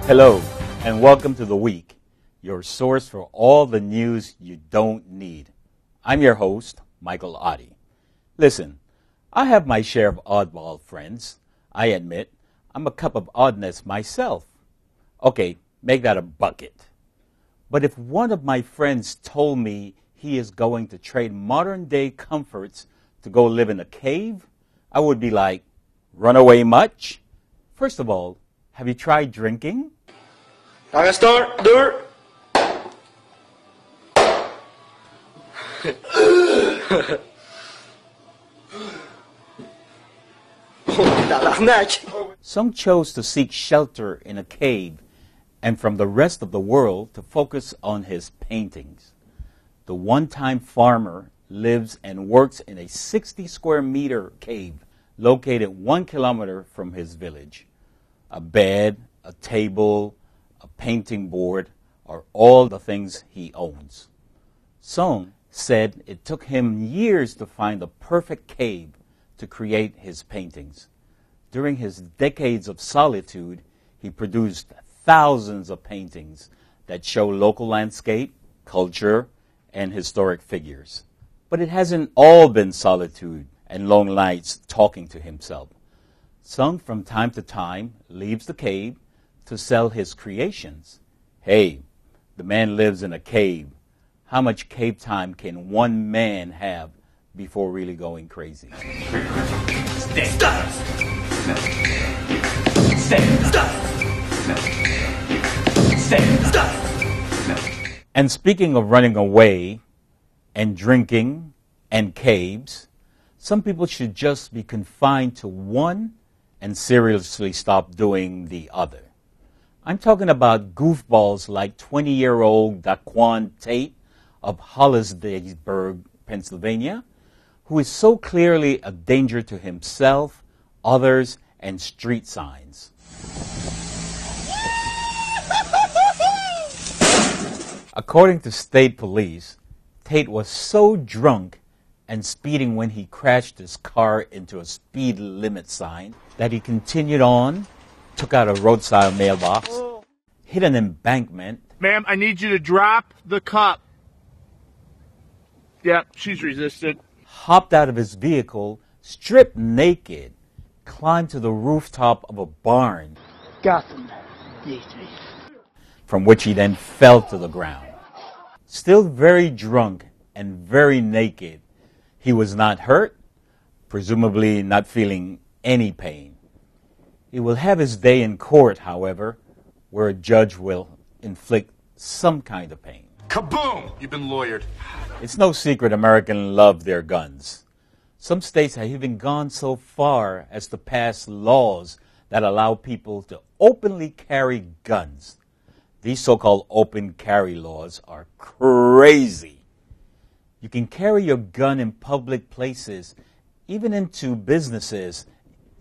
Hello, and welcome to The Week, your source for all the news you don't need. I'm your host, Michael Oddie. Listen, I have my share of oddball friends. I admit, I'm a cup of oddness myself. Okay, make that a bucket. But if one of my friends told me he is going to trade modern-day comforts to go live in a cave, I would be like, run away much? First of all, have you tried drinking? I can start, door. Some chose to seek shelter in a cave and from the rest of the world to focus on his paintings. The one-time farmer lives and works in a 60 square meter cave located 1 kilometer from his village. A bed, a table, a painting board are all the things he owns. Song said it took him years to find the perfect cave to create his paintings. During his decades of solitude, he produced thousands of paintings that show local landscape, culture, and historic figures. But it hasn't all been solitude and long nights talking to himself. Sung from time to time leaves the cave to sell his creations. Hey, the man lives in a cave. How much cave time can one man have before really going crazy? Stay. Stop. Stay. Stop. Stay. Stop. And speaking of running away and drinking and caves, some people should just be confined to one and seriously stop doing the other. I'm talking about goofballs like 20-year-old Daquan Tate of Hollidaysburg, Pennsylvania, who is so clearly a danger to himself, others, and street signs. According to state police, Tate was so drunk and speeding when he crashed his car into a speed limit sign that he continued on, took out a roadside mailbox, hit an embankment. Ma'am, I need you to drop the cup. Yep, she's resisted. Hopped out of his vehicle, stripped naked, climbed to the rooftop of a barn, Gotham, from which he then fell to the ground. Still very drunk and very naked, he was not hurt, presumably not feeling any pain. He will have his day in court, however, where a judge will inflict some kind of pain. Kaboom! You've been lawyered. It's no secret Americans love their guns. Some states have even gone so far as to pass laws that allow people to openly carry guns. These so-called open carry laws are crazy. You can carry your gun in public places, even into businesses,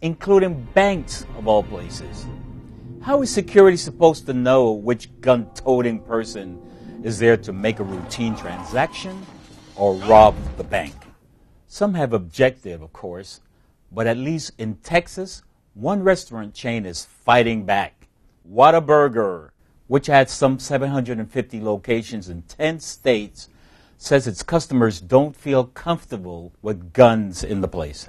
including banks of all places. How is security supposed to know which gun-toting person is there to make a routine transaction or rob the bank? Some have objected, of course, but at least in Texas, one restaurant chain is fighting back. Whataburger, which had some 750 locations in 10 states, says its customers don't feel comfortable with guns in the place.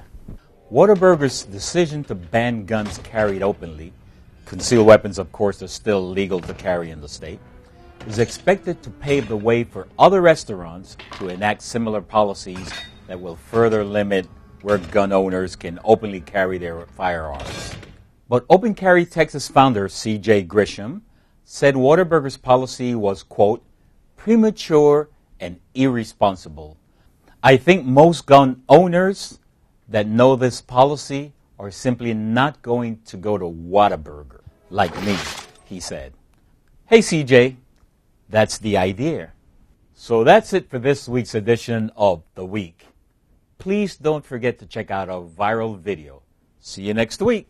Whataburger's decision to ban guns carried openly, concealed weapons of course are still legal to carry in the state, is expected to pave the way for other restaurants to enact similar policies that will further limit where gun owners can openly carry their firearms. But Open Carry Texas founder C.J. Grisham said Whataburger's policy was, quote, premature and irresponsible. I think most gun owners that know this policy are simply not going to go to Whataburger, like me, he said. Hey, CJ, that's the idea. So that's it for this week's edition of The Week. Please don't forget to check out our viral video. See you next week.